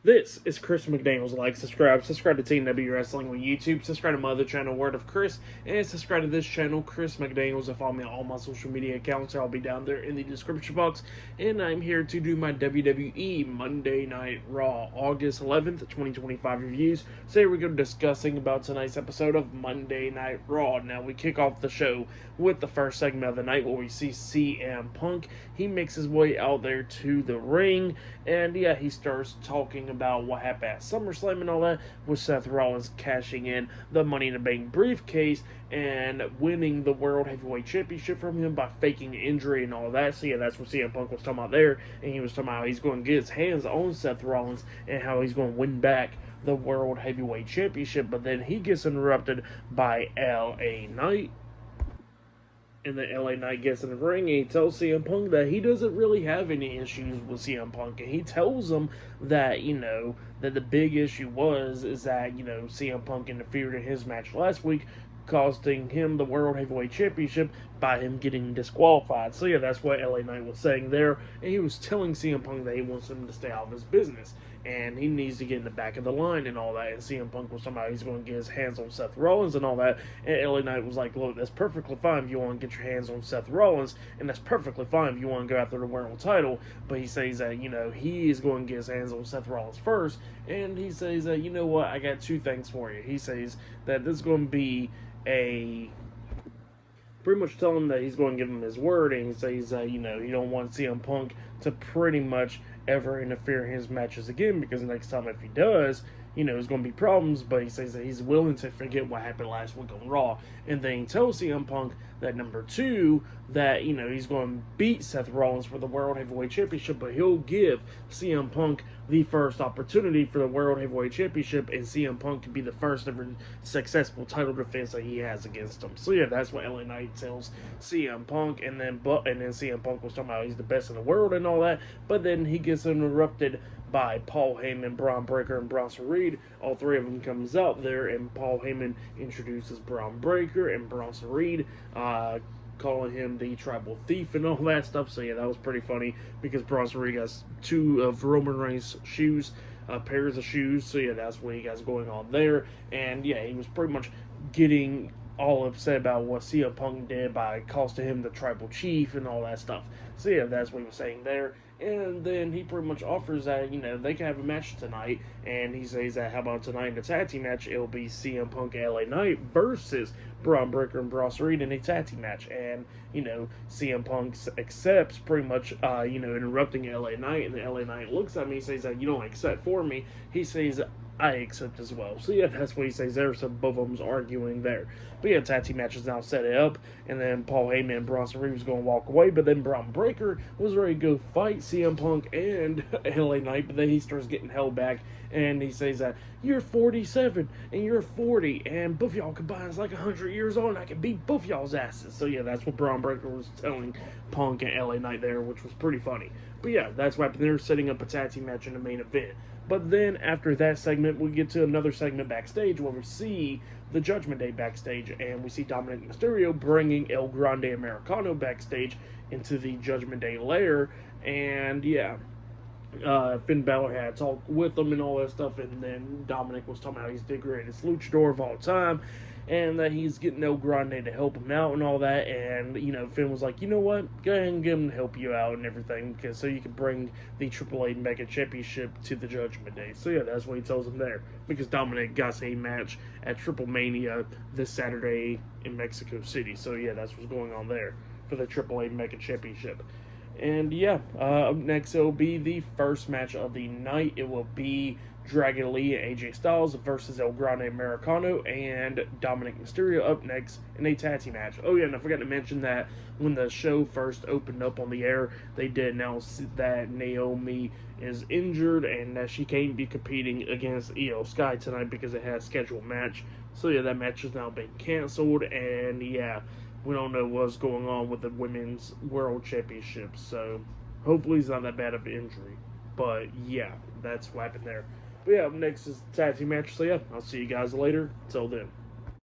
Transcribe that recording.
This is Chris McDaniels. Like, subscribe to TNW Wrestling on YouTube, subscribe to my other channel, Word of Chris, and subscribe to this channel, Chris McDaniels, and follow me on all my social media accounts. I'll be down there in the description box, and I'm here to do my WWE Monday Night Raw, August 11th, 2025 reviews. So here we go discussing about tonight's episode of Monday Night Raw. Now, we kick off the show with the first segment of the night where we see CM Punk. He makes his way out there to the ring, and yeah, he starts talking about what happened at SummerSlam and all that, with Seth Rollins cashing in the Money in the Bank briefcase and winning the World Heavyweight Championship from him by faking injury and all that. So yeah, that's what CM Punk was talking about there, and he was talking about how he's going to get his hands on Seth Rollins and how he's going to win back the World Heavyweight Championship. But then he gets interrupted by LA Knight. And then LA Knight gets in the ring and he tells CM Punk that he doesn't really have any issues with CM Punk. And he tells him that, that the big issue is that, CM Punk interfered in his match last week, costing him the World Heavyweight Championship by him getting disqualified. So yeah, that's what LA Knight was saying there. And he was telling CM Punk that he wants him to stay out of his business, and he needs to get in the back of the line and all that. And CM Punk was talking about he's going to get his hands on Seth Rollins and all that. And LA Knight was like, look, that's perfectly fine if you want to get your hands on Seth Rollins, and that's perfectly fine if you want to go after the world title. But he says that, he is going to get his hands on Seth Rollins first. And he says that, you know what, I got two things for you. He says that this is going to be pretty much tell him that he's going to give him his word, and he says that, he don't want CM Punk to pretty much ever interfere in his matches again, because next time if he does, there's going to be problems. But he says that he's willing to forget what happened last week on Raw. And then he tells CM Punk that number two, that, he's going to beat Seth Rollins for the World Heavyweight Championship, but he'll give CM Punk the first opportunity for the World Heavyweight Championship, and CM Punk can be the first ever successful title defense that he has against him. So yeah, that's what LA Knight tells CM Punk, and then CM Punk was talking about he's the best in the world and all that, but then he gets interrupted by Paul Heyman, Bron Breakker, and Bronson Reed. All three of them comes out there, and Paul Heyman introduces Bron Breakker and Bronson Reed, calling him the tribal thief and all that stuff. So yeah, that was pretty funny, because Bronson Reed has two of Roman Reigns' shoes, pairs of shoes. So yeah, that's what he got going on there. And yeah, he was pretty much getting all upset about what CM Punk did by costing him the tribal chief and all that stuff. So yeah, that's what he was saying there. And then he pretty much offers that, they can have a match tonight. And he says that, how about tonight in the tag team match, it'll be CM Punk and LA Knight versus Bron Breakker and Bronson Reed in a tag team match. And, CM Punk accepts, pretty much, interrupting LA Knight. And the LA Knight looks at me and says that, you don't accept for me. He says, I accept as well. So yeah, that's what he says there. So both of them's arguing there. But yeah, tag team match is now set up, and then Paul Heyman and Bronson Reed was going to walk away, but then Bron Breakker was ready to go fight CM Punk and LA Knight, but then he starts getting held back, and he says that, you're 47 and you're 40, and both y'all combined is like 100 years old, and I can beat both y'all's asses. So yeah, that's what Bron Breakker was telling Punk and LA Knight there, which was pretty funny. But yeah, that's what happened. They're setting up a tag team match in the main event. But then after that segment, we get to another segment backstage where we see the Judgment Day backstage, and we see Dominic Mysterio bringing El Grande Americano backstage into the Judgment Day lair. And yeah, Finn Balor had talked with them and all that stuff, and then Dominic was talking about he's the greatest luchador of all time, and that he's getting El Grande to help him out and all that. And Finn was like, you know what, go ahead and get him to help you out and everything, because so you can bring the AAA Mega Championship to the Judgment Day. So yeah, that's what he tells him there, because Dominic got a match at Triple Mania this Saturday in Mexico City. So yeah, that's what's going on there for the AAA Mega Championship. And yeah, up next it'll be the first match of the night. It will be Dragon Lee and AJ Styles versus El Grande Americano and Dominic Mysterio up next in a tag team match. Oh yeah, and I forgot to mention that when the show first opened up on the air, they did announce that Naomi is injured and that she can't be competing against Io Sky tonight because it has a scheduled match. So yeah, that match has now been canceled, and yeah, we don't know what's going on with the Women's World Championship, so hopefully it's not that bad of an injury. But yeah, that's what happened there. But yeah, up next is the tag team match, so yeah, I'll see you guys later. Until then.